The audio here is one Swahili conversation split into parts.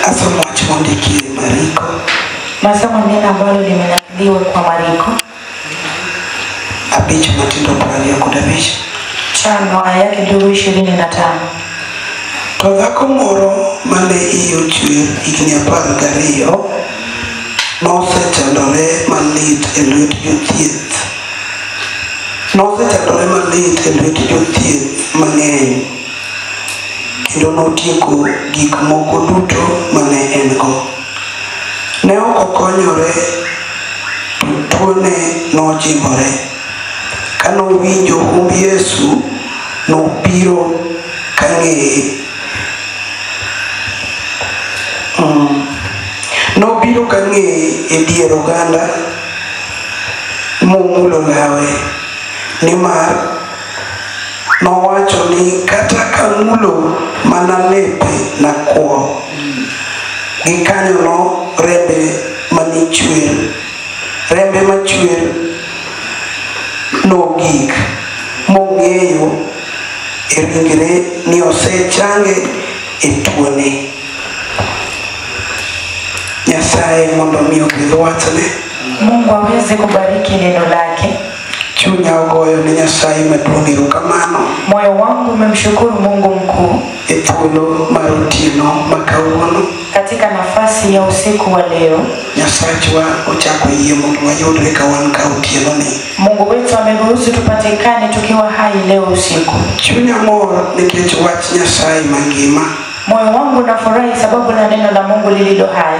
Asomo chondiki Mariko. Masomo neno ambalo limenakiliwa kwa Mariko. Abicho matindo pali ya kudabisha. Chano aya yake ndio 25. To dhako moro mane iyo chwe higni 12 nosechandore malit e lwet jothieth. Nosechandore malit e lwet jothieth mang'eny. Kendo notieko gik moko duto mane en go. Ne ok okonyore, to tuone nojimbore. Kanowinjo humb Yesu, nobiro kang'eye. Nobiro kang'eye e dier oganda momulo lawe, nimar nowacho ni kata kamulo mana lepe nakwo. Gikanyono rembe machwer nogik mong'eyo e ringre ni osechange e tuone. Nyasaye mondo mi okidh wachne. Mungu aweze kubariki neno lake. Chunya ogoyo ni Nyasaye maduong' erokamano. Moyo wangu umemshukuru Mungu mkuu e thuolo mar otieno ma kawuono. Katika nafasi ya usiku wa leo, Nyasachwa ochako yie mondo wayudre ka wan ka otieno ni. Mungu wetu ameruhusu tupatikane tukiwa hai leo usiku. Chunya mor nikech wach Nyasaye mangima. Moyo wangu unafurahi sababu na neno la Mungu lililo hai.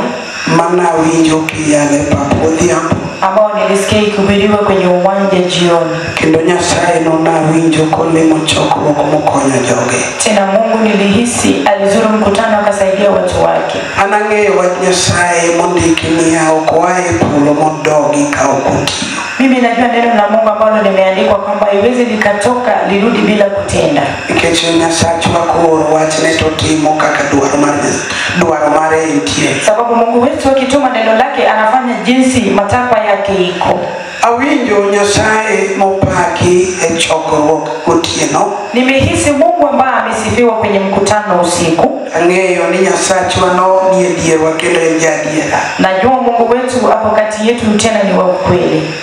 Mana winjo kiyale papo odhiambo. Ambao nilisikia ikihubiriwa kwenye uwanja jioni. Kendo Nyasaye nona winjo kolemo chokruok mokonyo joge. Tena Mungu nilihisi alizuru mkutano akasaidia watu wake. Anang'eyo wach Nyasaye mondiki niya ok oaye polo modogi ka ok otiyo. Mimi najua neno la Mungu ambalo limeandikwa kwamba iweze likatoka lirudi bila kutenda. Nikech Nyasachwa koro wachne to timo kaka dwaro mare entie. Sababu Mungu wetu akituma neno lake anafanya jinsi matakwa yake iko. Awinjo Nyasaye mopaki e chokruok gotieno. Nimehisi Mungu ambaye amesifiwa kwenye mkutano usiku. Ang'eyo ni Nyasachwa no ni dierwa kendo en jadiera. Najua Mungu wetu hapo kati yetu tena ni wa ukweli.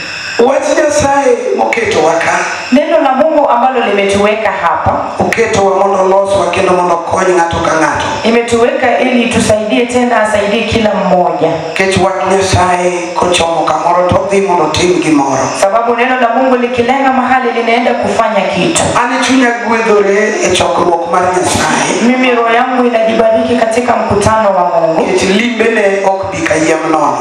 Wach Nyasaye moketo waka. Neno la Mungu ambalo limetuweka hapa. Oketo wa mondo loswa kendo mondo kony ng'ato ka ng'ato. Imetuweka ili tusaidie tena asaidie kila mmoja. Kech wach Nyasaye kochomo kamoro to dhi mondo tim gimoro. Sababu neno la Mungu likilenga mahali linaenda kufanya kitu. Ani chunya gwedhore e chokruok mar Nyasaye. Mimi roho yangu inajibariki katika mkutano wa Mungu. Kech limbene ok bi kayiem nono.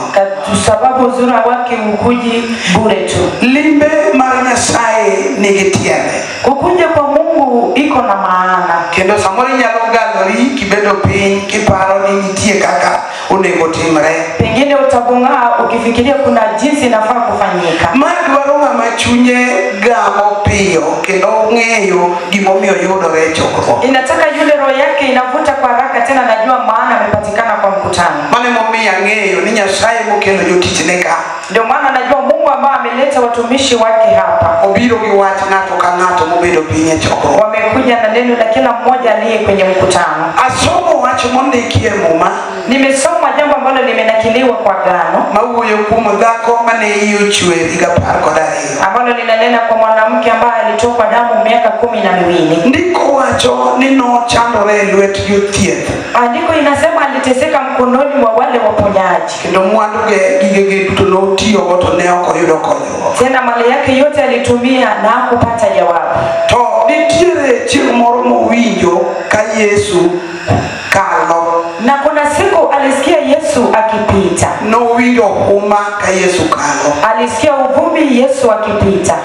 Sababu uzuri wake ukuji bure tu. Limbe mar Nyasaye nigi tiende. Kukuja kwa Mungu iko na maana. Kendo samoro nyalo galori kibedo piny kiparo ni nitie kaka onego timre. Pengine utabungaa ukifikiria kuna jinsi inafaa kufanyika. Madwaro ng'ama chunye gamo piyo kendo ng'eyo gimomiyo yudore chokruok. Inataka yule roho yake inavuta kwa haraka tena najua maana amepatikana kwa mkutano. Mane momiyo ng'eyo ni Nyasaye mokelo jotichne ka. Ndio maana najua Mungu ambaye ameleta watumishi wake hapa. Obiro gi wach ng'ato ka ng'ato mobedo piny e chokruok. Wamekuja na neno la kila mmoja aliye kwenye mkutano. Asomo wach mondiki e Muma. Nimesoma jambo ambalo limenakiliwa kwa Agano. Mawuoyo kuom dhako mane iyo chwe higa 12. Ambalo linanena kwa mwanamke ambaye alitokwa damu miaka 12. Ndiko wacho ni nochandore e lwet jothieth. Andiko inasema aliteseka mkononi mwa wale waponyaji. Kendo mwanduge gigege duto notiyo go to ne ok oyudo konyruok. Tena mali yake yote alitumia na hakupata jawabu. To nitiere chieng' moro mowinjo ka Yesu kalo. Na kuna siku alisikia Yesu akipita. Nowinjo huma ka Yesu kalo. Alisikia uvumi Yesu akipita.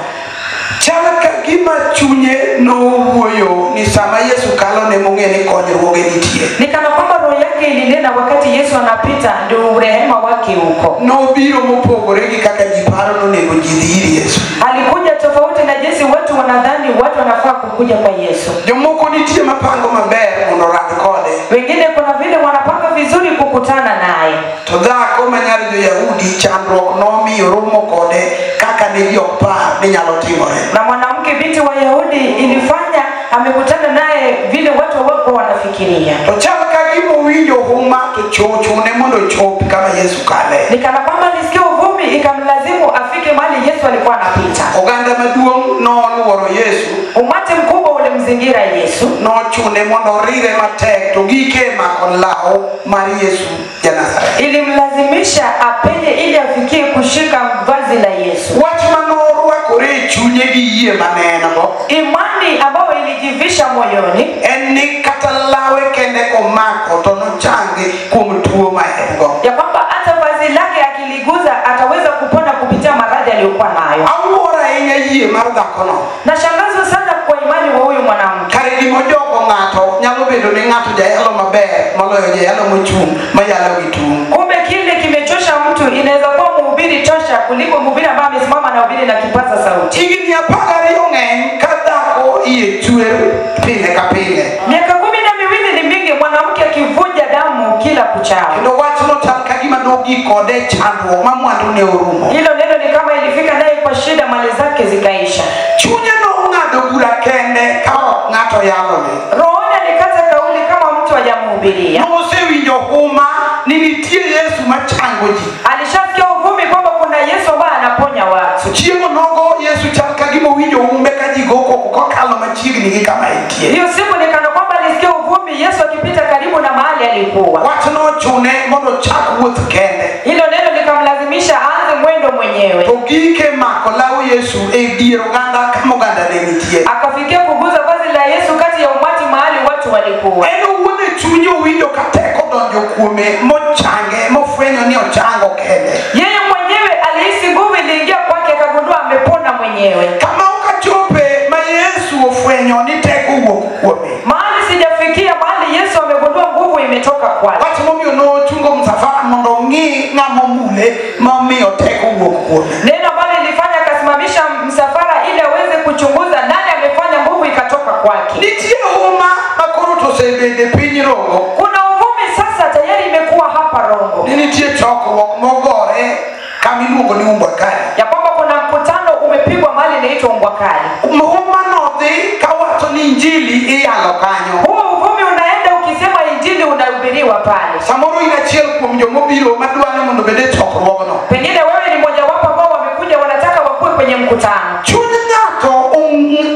Chaka gima chunye nowuoyo ni sama Yesu kalo ne mong'e ni konyruoge nitie. Nikana kwamba roho yake ilinena wakati Yesu anapita ndio rehema wake huko. Nobiro mopogore gi kaka ji paro nonego ji dhi Yesu. Alikuja tofauti na jinsi watu wanadhani watu wanafaa kukuja kwa Yesu. Jomoko nitie mapango maber mondo rang kode. Wengine kuna vile wanapanga vizuri kukutana naye. To dhako manyar jo-Yahudi chandruok nomiyo romo kode kaka ne jok par ni nyalo timore. Na mwanamke binti wa Yahudi ilifanya amekutana naye vile watu wako wanafikiria. To chal ka gimo winjo huma to chune mondo chop kama Yesu kale. Nikana kwamba alisikia uvumi ikamlazimu afike mahali Yesu alikuwa anapita. Oganda maduong' noluoro Yesu. Umati mkubwa ulimzingira Yesu. Nochune mondo rire matek to gike mako lao mar Yesu ja Nazareth. Ilimlazimisha apenye ili afikie kushika vazi la Yesu. Wach manorwakore chunye gi yie maneno. Imani ambayo ilijivisha moyoni En ni kata lawe kende komako to nochangi kuom tuo ma en-go. ya kwamba hata vazi lake akiliguza ataweza kupona kupitia maradhi aliyokuwa nayo. Awuora ahinya yie mar dhakono. Nashangazwa sana kwa imani wa huyu mwanamke. Kare gimojogo ng'ato nyalo bedo ni ng'ato jayalo maber moloyo jayalo mochung' mayalo gi tung'. Kumbe kile kimechosha mtu inaweza kuwa mhubiri tosha kuliko mhubiri ambaye amesimama na hubiri na kipaza sauti. Higni 12 ng'eny ka dhako iye chwer pile ka pile. Miaka 12 ni mingi mwanamke akivuja damu kila kuchao. Kendo wachno chal ka gima nogi kode chandruok ma mwandu ne orumo. Hilo neno ni kama ilifika naye kwa shida, mali zake zikaisha. Chunye nong'ado bura kende ka ng'ato yalone. Rohoni alikata kauli kama mtu hajamhubiria. Nosewinjo huma ni nitie Yesu machango ji. Alishasikia uvumi kwamba kuna Yesu ambaye anaponya watu. Chiemo nogo Yesu chal ka gima winjo umbe ka ji go kokalo machiegni gi kama entie. Hiyo siku nikana kwamba alisikia uvumi Yesu akipita karibu na mahali alikuwa. Wachno chune mondo chak wuoth kende. Hilo neno likamlazimisha aanze mwendo mwenyewe. To gike mako law Yesu e dier oganda kama oganda ne nitie. Akafikia kuguza vazi la Yesu kati ya umati mahali watu walikuwa. En owuone chunye winjo ka teko donjo kuome mochange mofwenyo ni ochango kende. Yeye mwenyewe alihisi nguvu iliingia kwake, akagundua amepona mwenyewe. Kama ukachope ma Yesu ofwenyo ni teko wuok kuome. Mahali sijafikia mahali Yesu amegundua nguvu imetoka kwake. Wach momiyo nochungo msafara mondo ng'i ng'ama omule momiyo teko wuok kuome. Neno ambalo lilifanya akasimamisha msafara ili aweze kuchunguza nani amefanya nguvu ikatoka kwake. Nitie huma makoro tosebede piny Rongo. Kuna uvumi sasa tayari imekuwa hapa Rongo. Nitie chokruok mogore kama iluongo ni Umbwakali. Ya kwamba kuna mkutano umepigwa mahali inaitwa Umbwakali. Huma nodhi ka wacho ni injili iyalo kanyo. Huo uvumi unaenda ukisema injili unahubiriwa pale. Samoro ina achiel kuom jomobiro madwani mondo bede chokruogno. Pengine wewe ni mmoja wapo ambao wamekuja wanataka wakuwe kwenye mkutano. Chuny ng'ato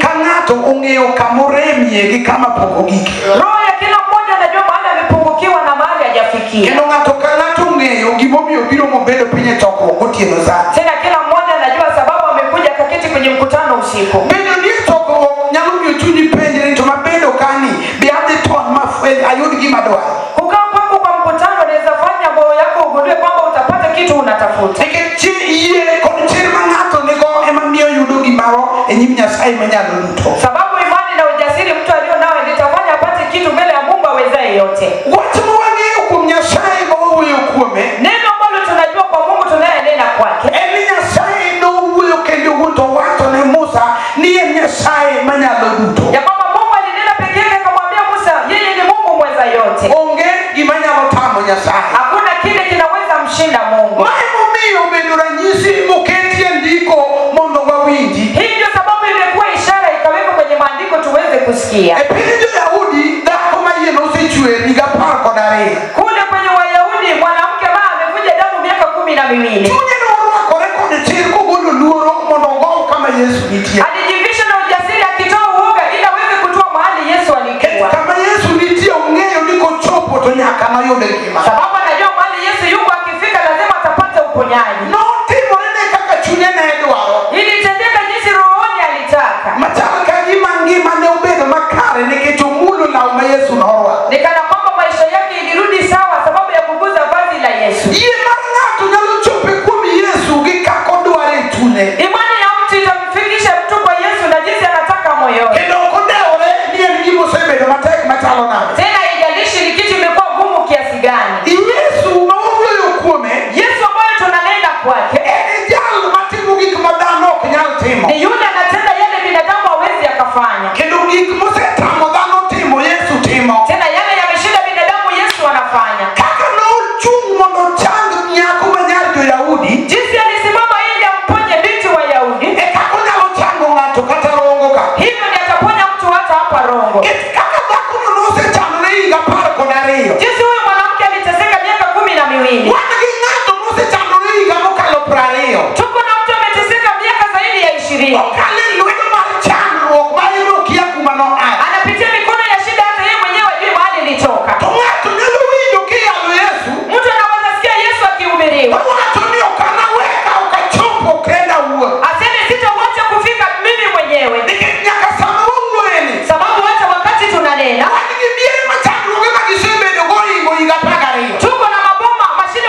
ka ng'ato ong'eyo kamoremie gi kama pok ogike. Roho ya kila mmoja anajua mahali amepungukiwa na mahali hajafikia. Kendo ng'ato ka ng'ato ong'eyo gimomiyo biro mobedo piny e chokruok otieno sa. Tena kila mmoja anajua sababu amekuja kaketi kwenye mkutano usiku. Bedo ni chokruok nyalo miyo chunyi penjre to mabedo kani be adhi ton mafweny ayud gima dwaro. Kukaa kwako kwa mkutano inaweza fanya moyo yako ugundue kwamba utapata kitu unatafuta. Nikech yie kod chir ma ng'ato nigo ema miyo yudo gimaro e nyim Nyasaye manyalo duto. Sababu imani na ujasiri mtu alio nao litafanya apate kitu mbele ya Mungu awezaye yote. Wach ma wang'eyo kuom Nyasaye ma wawuoyo kuome. Neno ambalo tunajua kwa Mungu tunayenena kwake. En ni Nyasaye nowuoyo kendo owuon to wacho ne Musa ni en Nyasaye manyalo duto. Ya kwamba Mungu alinena peke yake akamwambia Musa yeye ni Mungu mweza yote. Onge gima nyalo tamo Nyasaye. Hakuna kile kinaweza mshinda Mungu. Mae momiyo bedo ranyisi moketie ndiko mondo wawinji. Hii ndio sababu imekuwa ishara ikawekwa kwenye maandiko tuweze kusikia. E piny Jo-Yahudi dhako ma yie nosechwer higa 12. Kule kwenye Wayahudi mwanamke ambaye amevuja damu miaka 12. Chunye norwakore kod chir kogolo luoro mondo ogow kama Yesu nitie. Alijivisha na ujasiri akitoa uoga ili aweze kutoa mahali Yesu alikuwa. Kama Yesu nitie ong'eyo ni kochopo to nyaka noyude ngima. Sababu anajua mahali Yesu yuko akifika lazima atapata uponyaji. Notimore ne kaka chunye ne dwaro. Ilitendeka jinsi rohoni alitaka. Machal ka gima ngima ne obedo makare nikech omulo law ma Yesu norwako. Nikana kwamba maisha yake ilirudi sawa sababu ya kuguza vazi la Yesu. Yie mar ng'ato nyalo chope kuom Yesu gi kaka odwaro e chunye. Imani ya mtu itamfikisha mtu kwa Yesu na jinsi anataka moyoni. Kendo ok odewore ni en gima osebedo matek machalo nade. Tena haijalishi ni kitu imekuwa gumu kiasi gani. Yesu ma wawuoyo kuome Yesu ambaye tunanena kwake en jal matimo gik ma dhano ok nyal timo. ni yule anatenda yale binadamu hawezi akafanya. Kendo gik mosetamo dhano timo Yesu timo. Tena yale yameshinda binadamu Yesu anafanya. Kaka nochung' mondo ochang nyako ma nyar Jo-Yahudi, Jinsi alisimama ili amponye binti wa Yahudi, e kaka onyalo chango ng'ato kata Rongo ka. hivyo ndiye ataponya mtu hata hapa Rongo. Kaka dhakono nosechanore higa 12. Jinsi huyu tumaini. Tuko na mtu ameteseka miaka zaidi ya 20. Anapitia mikono ya shida hata yeye mwenyewe hajui mahali ilitoka. Mtu anaweza sikia Yesu akihubiriwa. Aseme sitaacha kufika mimi mwenyewe. Sababu hata wakati tunanena tuko na maboma mashine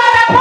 atapona